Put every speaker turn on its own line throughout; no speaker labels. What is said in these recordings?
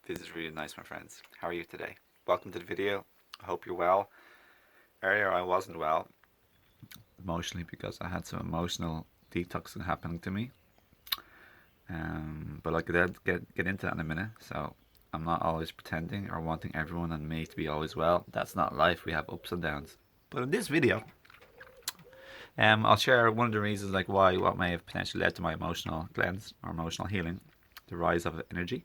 This is really nice, my friends. How are you today? Welcome to the video. I hope you're well. Earlier I wasn't well emotionally because I had some emotional detoxing happening to me. But I could get into that in a minute. So I'm not always pretending or wanting everyone and me to be always well. That's not life. We have ups and downs. But in this video, I'll share one of the reasons like what may have potentially led to my emotional cleanse or emotional healing, the rise of energy.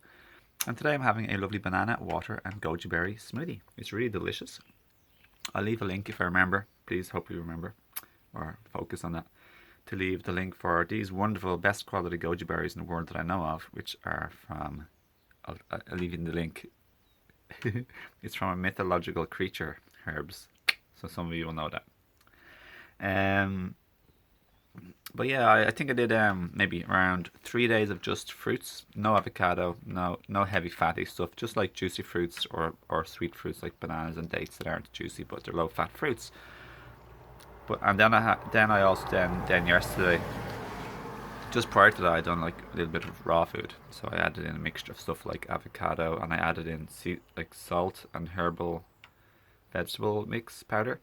And today I'm having a lovely banana, water, and goji berry smoothie. It's really delicious. I'll leave a link if I remember. Please, hope you remember or focus on that. To leave the link for these wonderful, best quality goji berries in the world that I know of, which are from. I'll leave you the link. It's from a mythological creature, herbs. So some of you will know that. Um, but yeah, I think I did maybe around 3 days of just fruits, no avocado, no heavy fatty stuff, just like juicy fruits or sweet fruits like bananas and dates that aren't juicy but they're low fat fruits. But and then I also then yesterday, just prior to that, I done like a little bit of raw food. So I added in a mixture of stuff like avocado, and I added in like salt and herbal vegetable mix powder.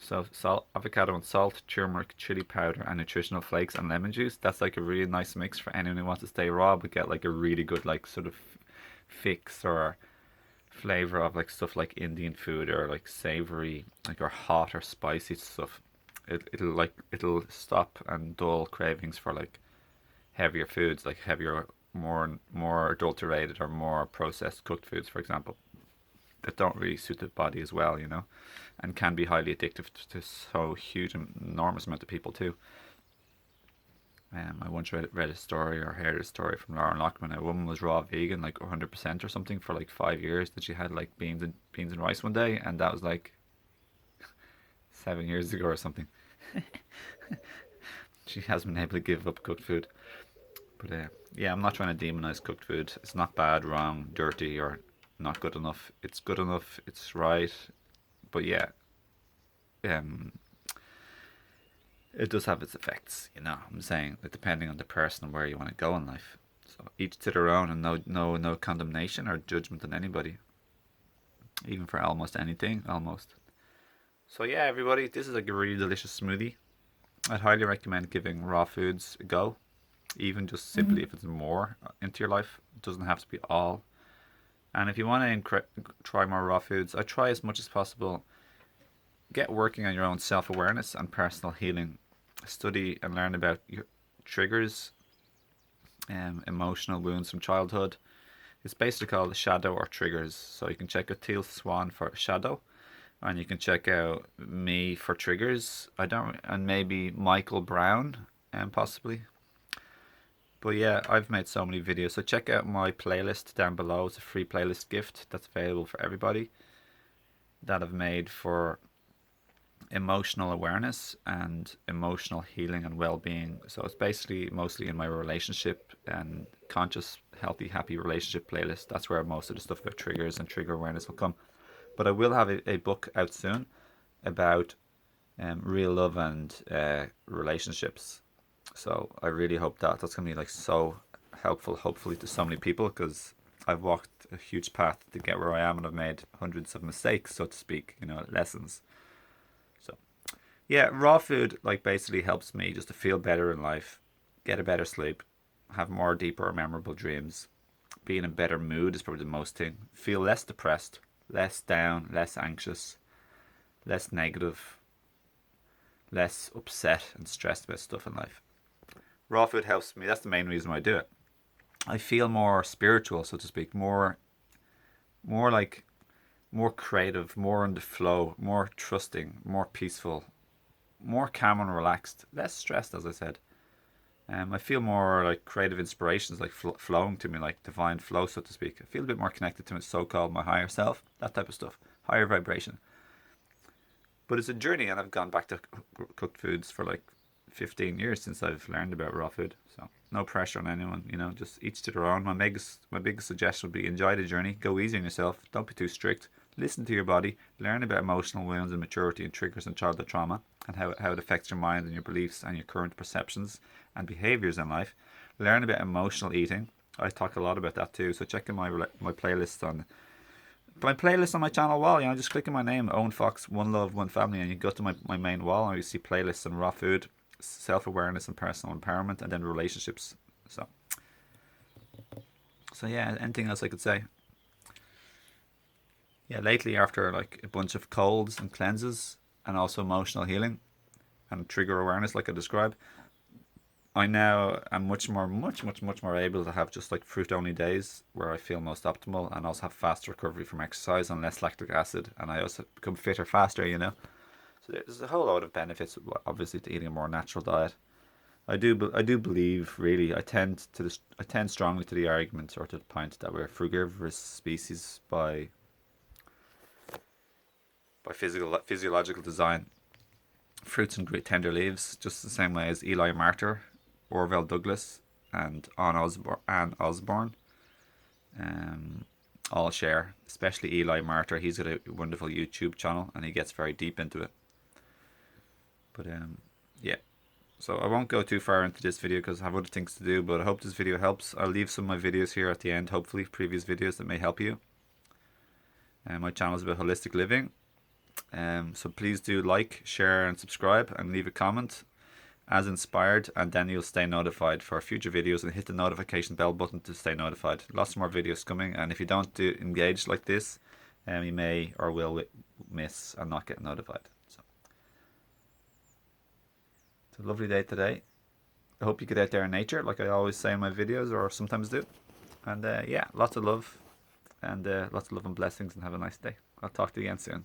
So salt, avocado and salt, turmeric, chili powder, and nutritional flakes and lemon juice. That's like a really nice mix for anyone who wants to stay raw but get like a really good like sort of fix or flavor of like stuff like Indian food or like savory like or hot or spicy stuff. It'll stop and dull cravings for like heavier foods, like heavier, more adulterated or more processed cooked foods, for example, that don't really suit the body as well, and can be highly addictive to so huge and enormous amount of people too. I once read a story or heard a story from Lauren Lockman. A woman was raw vegan, like 100% or something, for like 5 years. That she had like beans and rice one day, and that was like 7 years ago or something. She has been able to give up cooked food. But yeah, I'm not trying to demonize cooked food. It's not bad, wrong, dirty, or not good enough. It's good enough. It's right. But yeah, um, it does have its effects. I'm saying that depending on the person and where you want to go in life. So each to their own, and no condemnation or judgment on anybody, even for almost anything, almost. So yeah, everybody, this is like a really delicious smoothie. I'd highly recommend giving raw foods a go, even just simply if it's more into your life. It doesn't have to be all. And if you want to try more raw foods, I try as much as possible. Get working on your own self-awareness and personal healing. Study and learn about your triggers, emotional wounds from childhood. It's basically called shadow or triggers. So you can check out Teal Swan for shadow, and you can check out me for triggers. And maybe Michael Brown, possibly. But yeah, I've made so many videos. So check out my playlist down below. It's a free playlist gift that's available for everybody that I've made for emotional awareness and emotional healing and well-being. So it's basically mostly in my relationship and conscious, healthy, happy relationship playlist. That's where most of the stuff about triggers and trigger awareness will come. But I will have a book out soon about real love and relationships. So I really hope that's going to be like so helpful, hopefully, to so many people, because I've walked a huge path to get where I am, and I've made hundreds of mistakes, so to speak, lessons. So yeah, raw food like basically helps me just to feel better in life, get a better sleep, have more deeper, memorable dreams, be in a better mood is probably the most thing. Feel less depressed, less down, less anxious, less negative, less upset and stressed about stuff in life. Raw food helps me. That's the main reason why I do it. I feel more spiritual, so to speak, more like more creative, more in the flow, more trusting, more peaceful, more calm and relaxed, less stressed, as I said. I feel more like creative inspirations, like flowing to me, like divine flow, so to speak. I feel a bit more connected to my so-called my higher self, that type of stuff, higher vibration. But it's a journey, and I've gone back to cooked foods for like 15 years since I've learned about raw food. So no pressure on anyone, just each to their own. My biggest suggestion would be enjoy the journey, go easy on yourself, don't be too strict, listen to your body, learn about emotional wounds and maturity and triggers and childhood trauma and how it affects your mind and your beliefs and your current perceptions and behaviors in life. Learn about emotional eating. I talk a lot about that too. So check in my playlist on my channel wall. Just click on my name, Owen Fox, One Love, One Family, and you go to my main wall, and you see playlists on raw food, self awareness, and personal empowerment, and then relationships. So, yeah. Anything else I could say? Yeah, lately after like a bunch of colds and cleanses, and also emotional healing and trigger awareness, like I described, I now am much more able to have just like fruit only days where I feel most optimal, and also have faster recovery from exercise and less lactic acid, and I also become fitter faster. So there's a whole lot of benefits, obviously, to eating a more natural diet. I do believe, really, I tend strongly to the argument, or to the point, that we're a frugivorous species by physiological design. Fruits and tender leaves, just the same way as Eli Martyr, Orville Douglas, and Anne Osborne, um, all share. Especially Eli Martyr, he's got a wonderful YouTube channel, and he gets very deep into it. But yeah. So I won't go too far into this video because I have other things to do, but I hope this video helps. I'll leave some of my videos here at the end, hopefully, previous videos that may help you. My channel is about holistic living. So please do like, share, and subscribe, and leave a comment as inspired, and then you'll stay notified for future videos, and hit the notification bell button to stay notified. Lots more videos coming, and if you don't engage like this, you may or will miss and not get notified. So it's a lovely day today. I hope you get out there in nature, like I always say in my videos, or sometimes do. And yeah, lots of love, and and blessings, and have a nice day. I'll talk to you again soon.